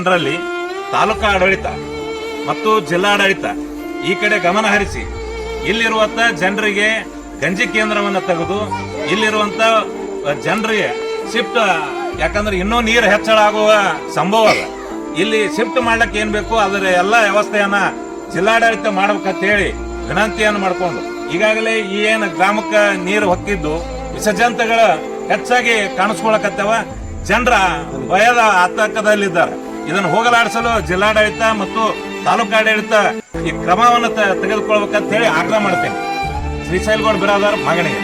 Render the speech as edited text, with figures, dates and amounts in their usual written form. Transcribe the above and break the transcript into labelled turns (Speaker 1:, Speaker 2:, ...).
Speaker 1: ಜನರಲ್ಲಿ ತಾಲೂಕಾ ಆಡಳಿತ ಮತ್ತು ಜಿಲ್ಲಾಡಳಿತ ಈ ಕಡೆ ಗಮನ ಹರಿಸಿ ಇಲ್ಲಿರುವಂತ ಜನರಿಗೆ ಗಂಜಿ ಕೇಂದ್ರವನ್ನು ತೆಗೆದು ಇಲ್ಲಿರುವಂತ ಜನರಿಗೆ ಶಿಫ್ಟ್, ಯಾಕಂದ್ರೆ ಇನ್ನೂ ನೀರು ಹೆಚ್ಚಳ ಆಗುವ ಸಂಭವ ಅಲ್ಲ. ಇಲ್ಲಿ ಶಿಫ್ಟ್ ಮಾಡ್ಲಿಕ್ಕೆ ಏನ್ ಬೇಕು ಅದರ ಎಲ್ಲಾ ವ್ಯವಸ್ಥೆಯನ್ನ ಜಿಲ್ಲಾಡಳಿತ ಮಾಡ್ಬೇಕಂತ ಹೇಳಿ ವಿನಂತಿಯನ್ನು ಮಾಡ್ಕೊಂಡು ಈಗಾಗಲೇ ಈ ಏನು ಗ್ರಾಮಕ್ಕೆ ನೀರು ಹೊಕ್ಕಿದ್ದು ವಿಸರ್ಜಂತಗಳ ಹೆಚ್ಚಾಗಿ ಕಾಣಿಸ್ಕೊಳಕತ್ತವ. ಜನರ ಭಯದ ಆತಂಕದಲ್ಲಿದ್ದಾರೆ. ಇದನ್ನು ಹೋಗಲಾಡಿಸಲು ಜಿಲ್ಲಾಡಳಿತ ಮತ್ತು ತಾಲೂಕಾಡಳಿತ ಈ ಕ್ರಮವನ್ನು ತೆಗೆದುಕೊಳ್ಬೇಕಂತ ಹೇಳಿ ಆಗ್ರಹ ಮಾಡ್ತೇನೆ. ಶ್ರೀಶೈಲಗೌಡ ಬಿರಾದಾರ್, ಮಾಗಣಿಗೆ.